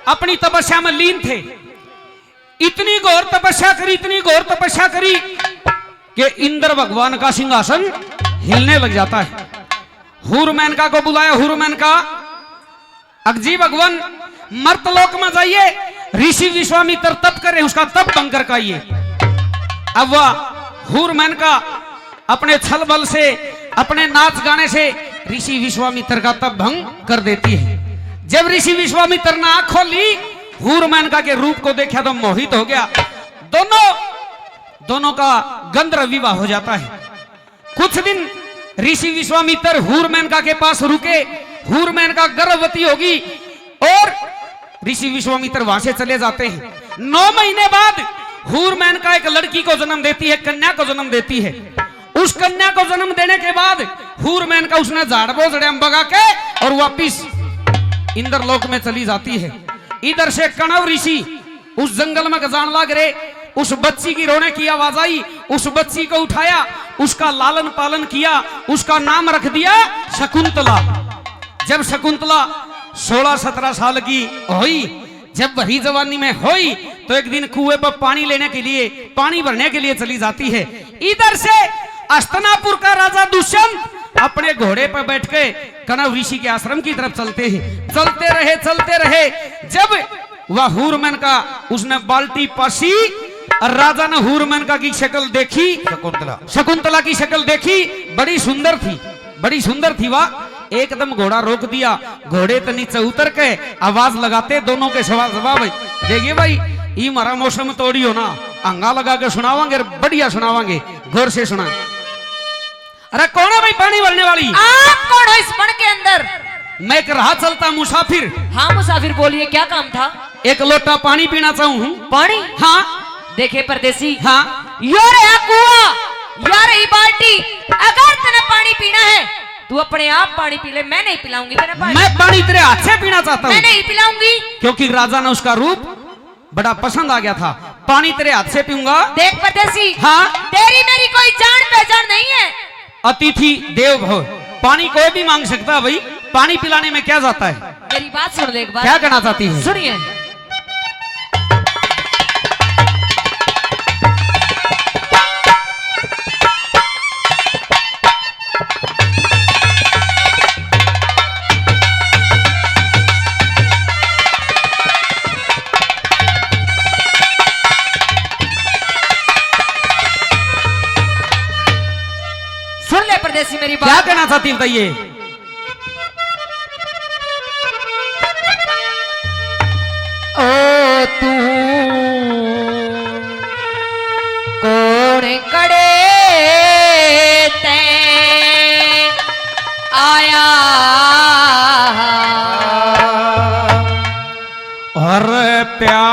अपनी तपस्या में लीन थे। इतनी घोर तपस्या करी, इतनी घोर तपस्या करी कि इंद्र भगवान का सिंहासन हिलने लग जाता है। हूर मेनका को बुलाया। हूर मेनका, अगजी भगवान मर्तलोक में जाइए, ऋषि विश्वामित्र तप कर रहे, उसका तप भंग कर आइए। अब वह हूर मेनका अपने छल बल से, अपने नाच गाने से ऋषि विश्वामित्र का तप भंग कर देती है। जब ऋषि विश्वामित्र ने आंख खोली, हूर मेनका के रूप को देखा तो मोहित हो गया। दोनों का गंधर्व विवाह हो जाता है। कुछ दिन ऋषि विश्वामित्र हूर मेनका के पास रुके। हूर मेनका गर्भवती होगी और ऋषि विश्वामित्र वहां से चले जाते हैं। 9 महीने बाद हूर मेनका एक लड़की को जन्म देती है, कन्या को जन्म देती है। उस कन्या को जन्म देने के बाद हूर मेनका उसने झाड़ बोझड़े बगा के और वापिस इंद्रलोक में चली जाती है। इधर से कणव ऋषि उस जंगल में जान लग रहे। उस बच्ची की रोने की आवाज आई, उस बच्ची को उठाया, उसका लालन पालन किया, उसका नाम रख दिया शकुंतला। जब शकुंतला 16-17 साल की हुई, जब भरी जवानी में हुई, तो एक दिन कुएं पर पानी लेने के लिए, पानी भरने के लिए चली जाती है। इधर से हस्तिनापुर का राजा दुष्यंत अपने घोड़े पर बैठ के कणव ऋषि के आश्रम की तरफ चलते हैं। चलते रहे। जब वह हूर मेनका, उसने बाल्टी पासी और राजा ने हूर मेनका की शक्ल देखी, शकुंतला की शक्ल देखी, बड़ी सुंदर थी वह। एकदम घोड़ा रोक दिया। घोड़े तो नीचे उतर के आवाज लगाते, दोनों के सवाल जवाब। देखिए भाई, ये हमारा मौसम तोड़ी हो ना, अंगा लगा के सुनावांगे, बढ़िया सुनावांगे, गौर से सुना। अरे कौन है भाई पानी भरने वाली? आप कौन हो इस बन के अंदर? मैं एक राह चलता मुसाफिर। हाँ मुसाफिर, बोलिए क्या काम था? एक लोटा पानी पीना चाहूँ। पानी? हाँ। देखे परदेसी, हाँ। यार है कुआं, यार है बाल्टी। अगर तेने पानी पीना है तू अपने आप पानी पी ले, मैं नहीं पिलाऊंगी तेरे पानी। मैं पानी तेरे हाथ से पीना चाहता हूँ। मैं नहीं पिलाऊंगी, क्योंकि राजा ने उसका रूप बड़ा पसंद आ गया था। पानी तेरे हाथ से पीऊंगा। देख परदेसी, हाँ, तेरी मेरी कोई जान पहचान नहीं है। अतिथि देव भव, पानी कोई भी मांग सकता है भाई, पानी पिलाने में क्या जाता है। मेरी बात सुन ले एक बार। क्या कहना चाहती है? सुनिए। सुन ले परदेसी मेरी बात। क्या कहना चाहती है बताइए। ओ तू कौन कड़े ते आया, और प्या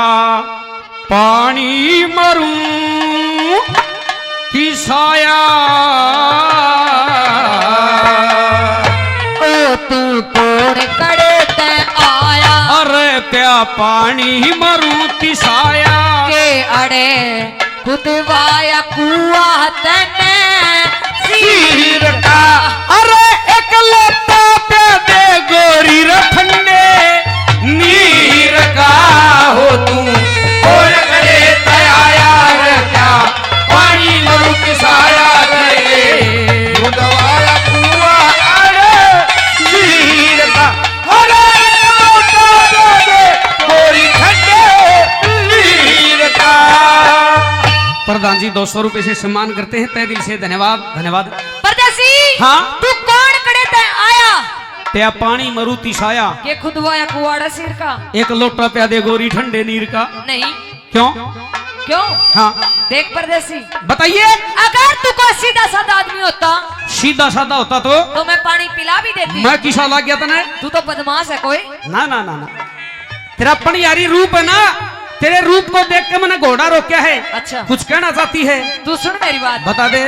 पानी मरूं की साया। ओ तू कौन कड़े ते आया, अरे प्या पानी मरूं की साया। के अड़े खुदवाया कुआ तने सिर का। अरे एक लोटा पे दे गोरी रखने नीर का हो तू और करे तयाया रे क्या पानी मरू किसाया रे खुदवाया कुआ अरे नीर का। अरे लोटा पे दे गोरी रखने नीर का। प्रधान जी 200 रुपए से सम्मान करते हैं, तहे दिल से धन्यवाद। धन्यवाद। परदेसी, हाँ? तू कौन कड़े ते आया, त्या पानी मरुती साया। के खुदवाया कुआड़ा सिर का। एक लोटा प्या दे गोरी ठंडे नीर का। नहीं। क्यों? क्यों? हाँ देख परदेसी, बताइए। अगर तू कोई सीधा साधा आदमी होता, सीधा साधा होता तो मैं पानी पिला भी देती। मैं किसा लग गया तने? तू तो बदमाश है कोई। ना ना ना ना, तेरा पनियारी रूप है ना, तेरे रूप को देख के मैंने घोड़ा रोका है। अच्छा, कुछ कहना चाहती है? तू सुन मेरी बात। बता दे।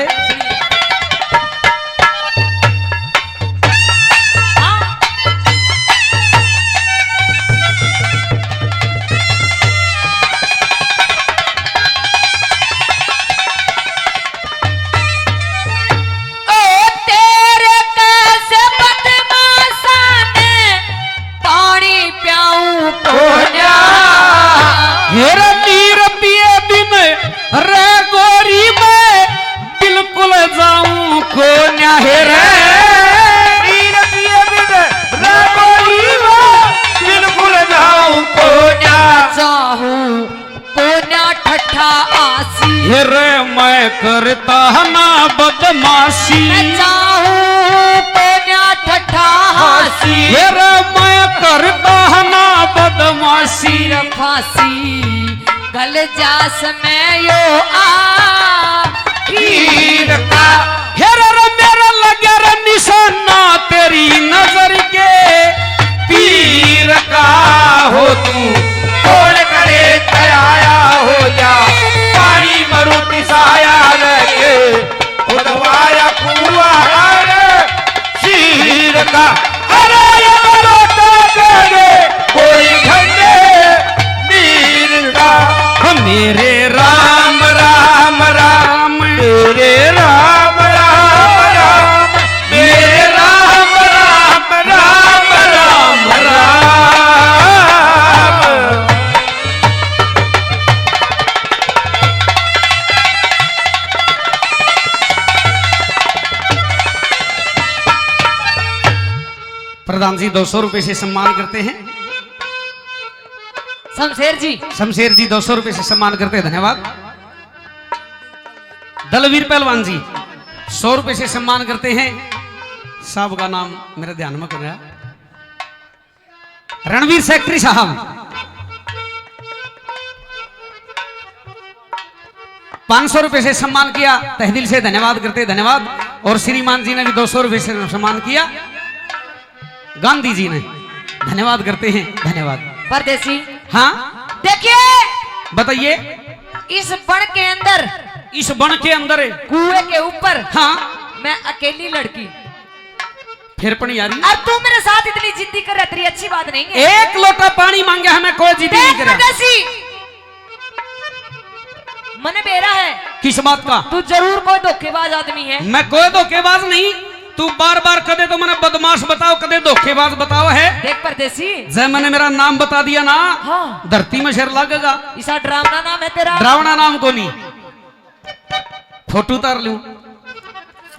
हाँ। ओ तेरे कैसे बदमाशा ने पानी प्याऊं को हेरा नीर पिए बिन रे गोरी में बिल्कुल जाऊं को न्या हेरे नीर पिए बिन रे गोरी में बिल्कुल जाऊं को न्या चाहूं कोन्या ठट्ठा आसी हेरे मैं करता ना बदमाशी मैं चाहूं कोन्या ठट्ठा हासी हेरे मैं करता ना बदमाशी सिर फांसी गल जास में यो आ हीर का हेरे रे मेरा लगे रे निशाना तेरी नजर के पीर का हो तू छोड़ करे तराया हो जा पानी मरुति साया लगे उदवाया कुआ शीर का अरे ये मरोता करे कोई घंटे नीर का मेरे राम राम राम मेरे राम राम राम मेरे राम राम राम राम राम प्रधान जी 200 रुपए से सम्मान करते हैं। शमशेर जी शमशेर जी 200 रुपए से सम्मान करते हैं, धन्यवाद। दलवीर पहलवान जी 100 रुपए से सम्मान करते हैं। साहब का नाम मेरे ध्यान में कर रहा, रणवीर सेक्रेटरी साहब 500 रुपए से सम्मान किया, तहदिल से धन्यवाद करते, धन्यवाद। और श्रीमान जी ने भी 200 रुपए से सम्मान किया, गांधी जी ने धन्यवाद करते हैं, धन्यवाद। परदेसी हाँ देखिए बताइए, इस बन के अंदर इस बन के अंदर कुएं के ऊपर हाँ मैं अकेली लड़की फिर पनी यारी और तू मेरे साथ इतनी जिद्दी कर रहा, तेरी अच्छी बात नहीं है। एक लोटा पानी मांगे हमें, कोई जिद नहीं देख करा। परदेसी मन बेरा है, किस बात का? तू जरूर कोई धोखेबाज आदमी है। मैं कोई धोखेबाज नहीं, तू बार बार कदे तो मैंने बदमाश बताओ, कदे धोखेबाज बताओ है। देख परदेसी जब मैंने मेरा नाम बता दिया ना, हाँ धरती में शेर लगेगा। इसा ड्रामना नाम है तेरा? ड्रावना नाम को नहीं, फोटो उतार लूं।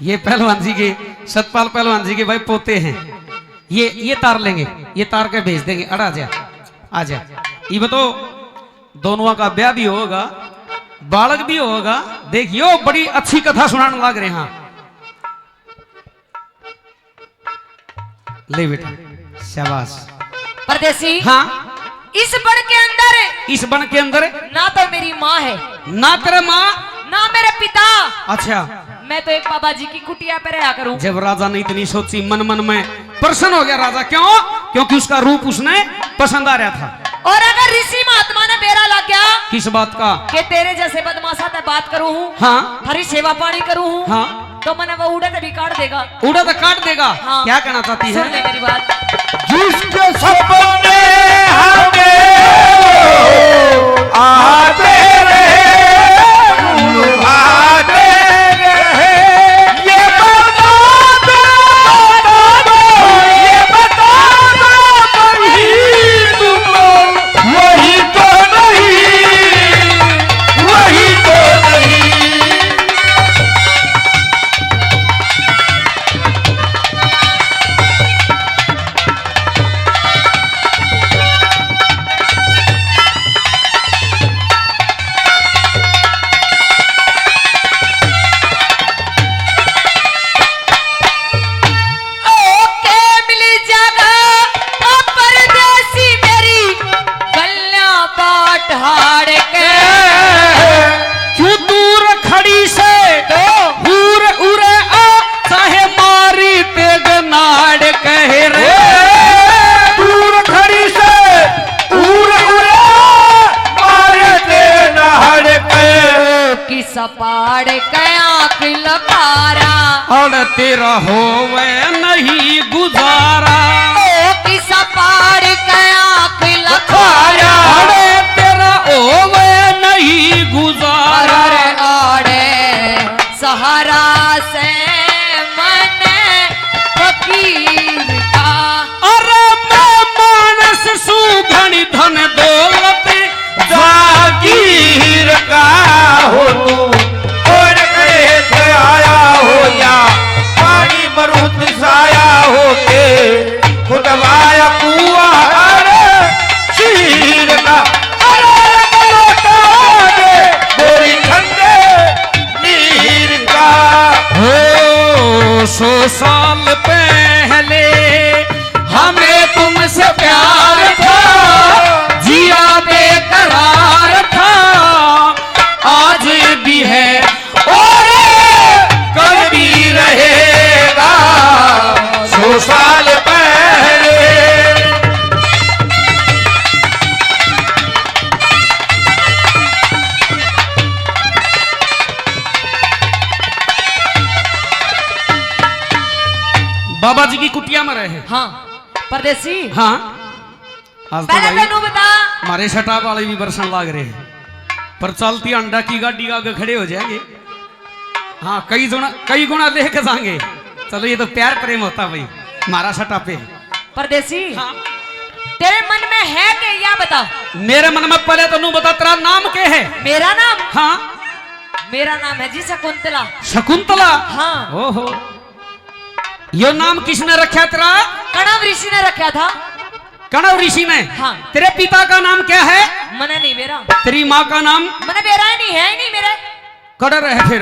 ये पहलवान जी के, सतपाल पहलवान जी के भाई पोते हैं, ये तार लेंगे, ये तार के भेज देंगे। अड़ा जा, आ जा। ये बताओ दोनों का ब्याह भी होगा, बालक भी होगा। देखियो बड़ी अच्छी कथा सुनाने लग रहे हैं। ले बेटा, शाबाश। परदेसी हाँ इस बन के अंदर इस बन के अंदर ना तो मेरी माँ है, ना तेरे माँ, ना मेरे पिता। अच्छा मैं तो एक बाबा जी की कुटिया पे रहा करूं। जब राजा ने इतनी सोची, मन मन में प्रसन्न हो गया राजा। क्यों? क्योंकि उसका रूप उसने पसंद आ रहा था। और अगर ऋषि महात्मा ने बेरा लग गया किस बात का? कि तेरे जैसे बदमाशा से बात करूं हूं, हाँ हरी सेवा पानी करूं हूं, हाँ तो मैंने वो उड़े भी काट देगा। उड़ा तो काट देगा। हाँ। क्या कहना चाहती सुन ले है? मेरी बात। जिसके सपने हमें आते रहे, आते रहे, ये बता दो, ये बता दो वही तुम, वही तो नहीं, वही तो नहीं। ओके मिली जगह ओ परदेसी मेरी गल्ला बाट हाड़ के। क्यों दूर खड़ी से हूर उरे आ, चाहे मारी तेग नाड़ कहे रे। दूर खड़ी से दूर उड़े मारे ते नहर पे, कि सपाड़ कया किलकारा और तेरा होवे नहीं गुजारा। ओ कि सपाड़ कया किलकारा अरे तेरा होवे नहीं गुजारा। अरे आड़े सहारा से मन फकीर का। अरे मैं मानस सुघन धन दौलत जा बाबा जी की कुटिया में रहे। हाँ परदेसी हाँ आज तो पहले भाई तेनू बता हमारे छठा वाले भी बरसन लाग रहे हैं, पर चलती अंडा की गाड़ी आगे खड़े हो जाएंगे। हाँ कई गुना लेके जाएंगे। चलो ये तो प्यार प्रेम होता भाई हमारा छठा पे। परदेसी हाँ तेरे मन में है कि या बता। मेरे मन में पहले तो नू बता तेरा नाम क्या है। मेरा नाम हाँ मेरा नाम है जी शकुंतला। शकुंतला। हाँ ओहो यो नाम किसने रखा तेरा। कणव ऋषि ने रखा था। कणव ऋषि ने। हाँ तेरे पिता का नाम क्या है। मने नहीं मेरा। तेरी माँ का नाम मने बेरा ही नहीं है ही नहीं मेरे। कड़र है फिर।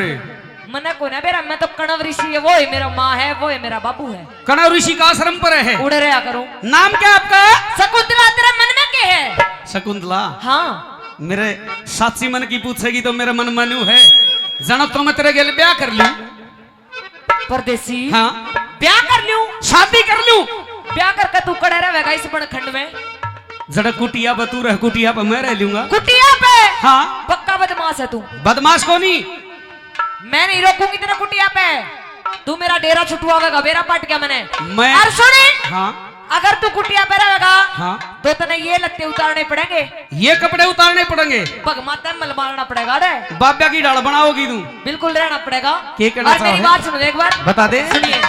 मने को ना बेरा मैं तो कणव ऋषि है, वो है मेरा माँ है, वो है मेरा बाबू है। कणव ऋषि का आश्रम पर है। उड़ रहा करूं। नाम क्या आपका। शकुंतला तेरा मन में क्या है। शकुंतला। हाँ मेरे साची मन की पूछेगी तो मेरा मन मनु है। जानो तो मैं तेरे गेल ब्याह कर लूं। परदेसी हाँ ब्याह कर लूं। शादी कर लूं। ब्याह करके तू कड़े रहेगा इस बड़ खंड में। जरा कुटिया पर तू रह, कुटिया पर मैं रह लूंगा। कुटिया पे हाँ पक्का बदमाश है तू। बदमाश को नहीं। मैं नहीं रोकूंगी तेरा कुटिया पे। तू मेरा डेरा छुटवावेगा, मेरा पट गया मैंने। मैं और सुनी हाँ अगर तू कुटिया पे रहेगा हाँ तो तने ये लत्ते उतारने पड़ेंगे, ये कपड़े उतारने पड़ेंगे, भगमाता मल मारना पड़ेगा रे, बाब्या की डाल बनाओगी तू। बिल्कुल रहना पड़ेगा। क्या करना और मेरी चाहे? बात सुनो एक बार बता दे। सुनिए।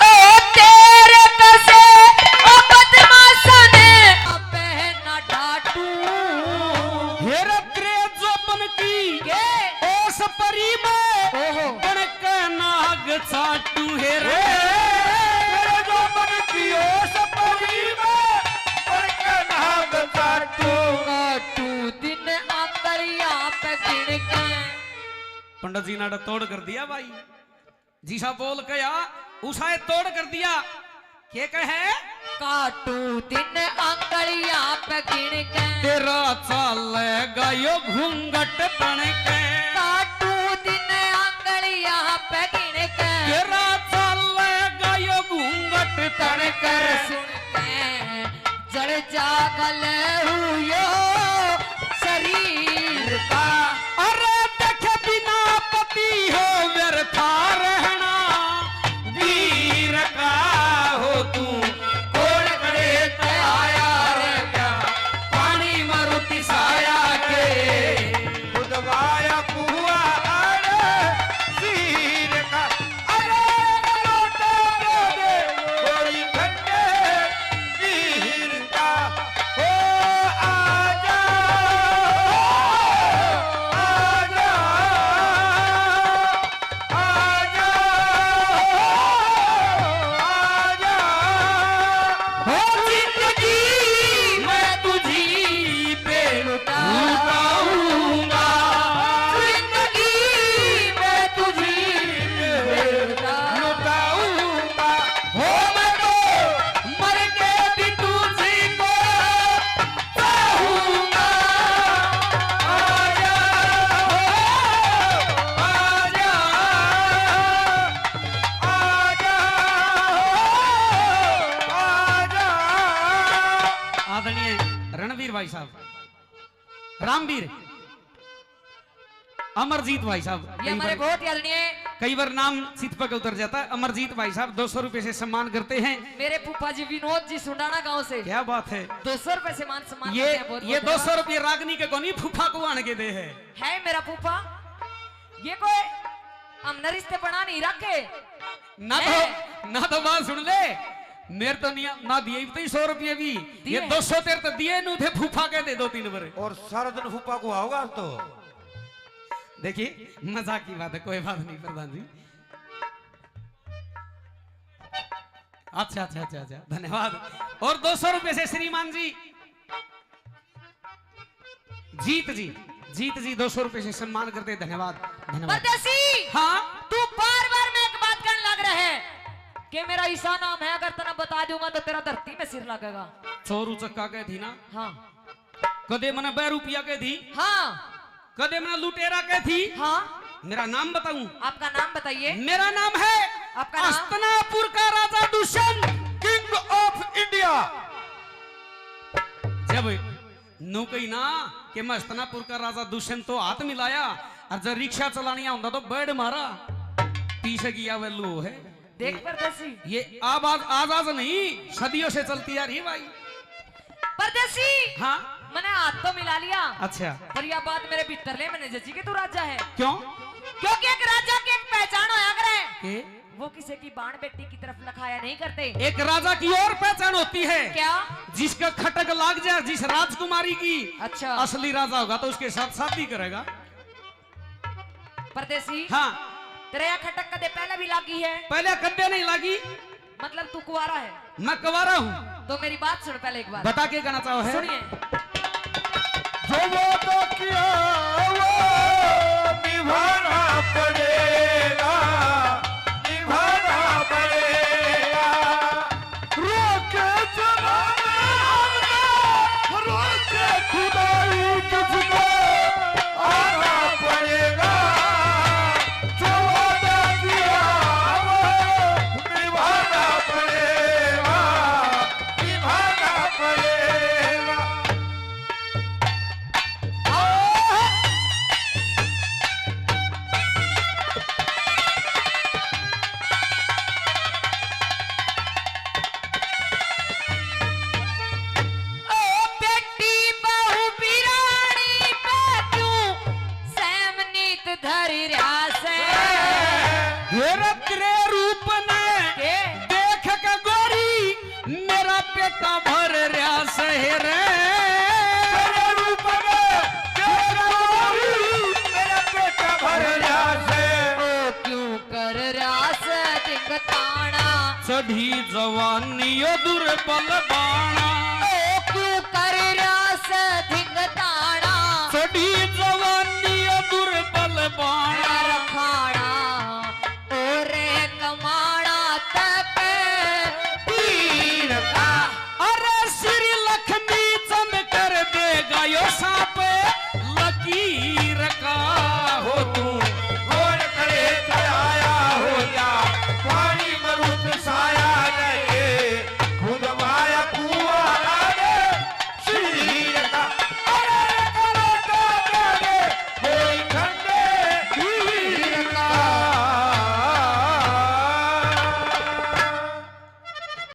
ओ तेरे कसे ओ बदमाशा ने पहना ढाटू हेरे तेरे जोबन की के ओस परी में ओहो कणक नाग चाटू हेरे तेरे जोबन की ओस परी में कणक नाग चाटू। काटू दिन आंतरिया पे गिन के। पंडित जी ने तोड़ कर दिया भाई। जीसा बोल गया उसाए तोड़ कर दिया। क्या कहे। काटू दिन आंतरिया पे गिन के। तेरा चाल गायो घूंघट तन के। काटू दिन आंगलिया पे गिन के। तेरा चाल गायो घूंघट तन के। कर सुन के जड़ जागल हुयो शरीर का। अरे देखे बिना पति हो व्यर्था रहना वीर का हो तू कोण करे ते आया रे क्या पानी मारुति साया के बुधवाया कुआ अरे सीर का। अरे लोटे दे कोई ठंडे वीर का। हो आजा आजा आजा आजा। हो जिंदगी मैं तुझी पे लुटाऊंगा जिंदगी में तुझी लुटाऊंगा। हो मैं तो मर के भी तुझी को चाहूंगा आजा आजा आजा आजा। आदरणीय रणवीर भाई साहब, रामवीर, अमरजीत भाई साहब, ये हमारे बहुत यादनीय है। कई बार नाम सिद्ध पर उतर जाता है। अमरजीत भाई साहब 200 रुपए से सम्मान करते हैं। मेरे फूफा जी विनोद जी सुंडाना गांव से क्या बात है। 200 रुपए से मान सम्मान ये करते हैं, बहुत ये बहुत 200 रुपये रागनी के कोनी फूफा को आने के दे है। है मेरा फूफा। ये कोई हमने रिश्ते बना नहीं रखे। ना तो बात सुन ले। मेरे तो नहीं ना दिए भी 100 रुपये भी। ये 200 तेरे तो दिए नू थे फूफा के दे 2-3 बार। और सारा दिन फूफा को आओगा तो देखिए मजाक की बात है, कोई बात नहीं प्रधान जी। अच्छा अच्छा अच्छा अच्छा धन्यवाद। और 200 रुपए से श्रीमान जी जीत जी 200 रुपए से सम्मान करते। धन्यवाद धन्यवाद। परदेसी हाँ तू बार बार में एक बात करने लग रहा है कि मेरा ईसा नाम है, अगर तना बता दूंगा तो तेरा धरती में सिर लगेगा। चोरू चक्का के थी ना। हाँ कदे मैंने 2 रुपया के थी। हाँ कदे मैंने लुटेरा के थी। हाँ मेरा नाम बताऊं। आपका नाम बताइए। मेरा नाम है आपका नाम? हस्तिनापुर का राजा दुष्यंत, किंग ऑफ इंडिया। जब नो कही ना कि मैं हस्तिनापुर का राजा दुष्यंत तो हाथ मिलाया और जब रिक्शा चलानी होता तो बैड मारा पीछे किया वेलू है। देख परदेसी, ये आज नहीं सदियों से चलती आ रही है भाई। परदेसी हाँ मैंने हाथ तो मिला लिया, अच्छा पर यह बात मेरे भीतर ले मैंने जची के तू राजा है। क्यों? क्योंकि एक राजा की एक पहचान होया करे, के? वो किसी की बाण बेटी की तरफ लखाया नहीं करते। एक राजा की और पहचान होती है, क्या? जिसका खटक लाग जाए जिस राजकुमारी की, अच्छा असली राजा होगा तो उसके साथ शादी करेगा। परदेसी हाँ तेरे यहाँ खटक कदे पहले भी लागी है? पहले कद्दे नहीं लागी, मतलब तू कुंवारा है? मैं कुंवारा हूँ। तो मेरी बात सुन पहले एक बार, बता के कहना चाहो है? सुनिए। जो वादा किया वो निभाना पड़ेगा, निभाना पड़ेगा। रोके जमाना हमने, रोके खुदाई तुझको आना पड़ेगा। जो वादा किया वो निभाना पड़ेगा, निभाना पड़ेगा। धरी रास तेरे रूप ने देख के गोरी मेरा पेटा भर रहा शहर। तेरे रूप में तेरा गोरी मेरा पेट भर रहा से। क्यों कर रास दिंगताना, चढ़ी जवानियो दुर्बल बाणा, क्यों कर रास दिंगताना, चढ़ी जवानियो दुर्बल बाणा। रखाना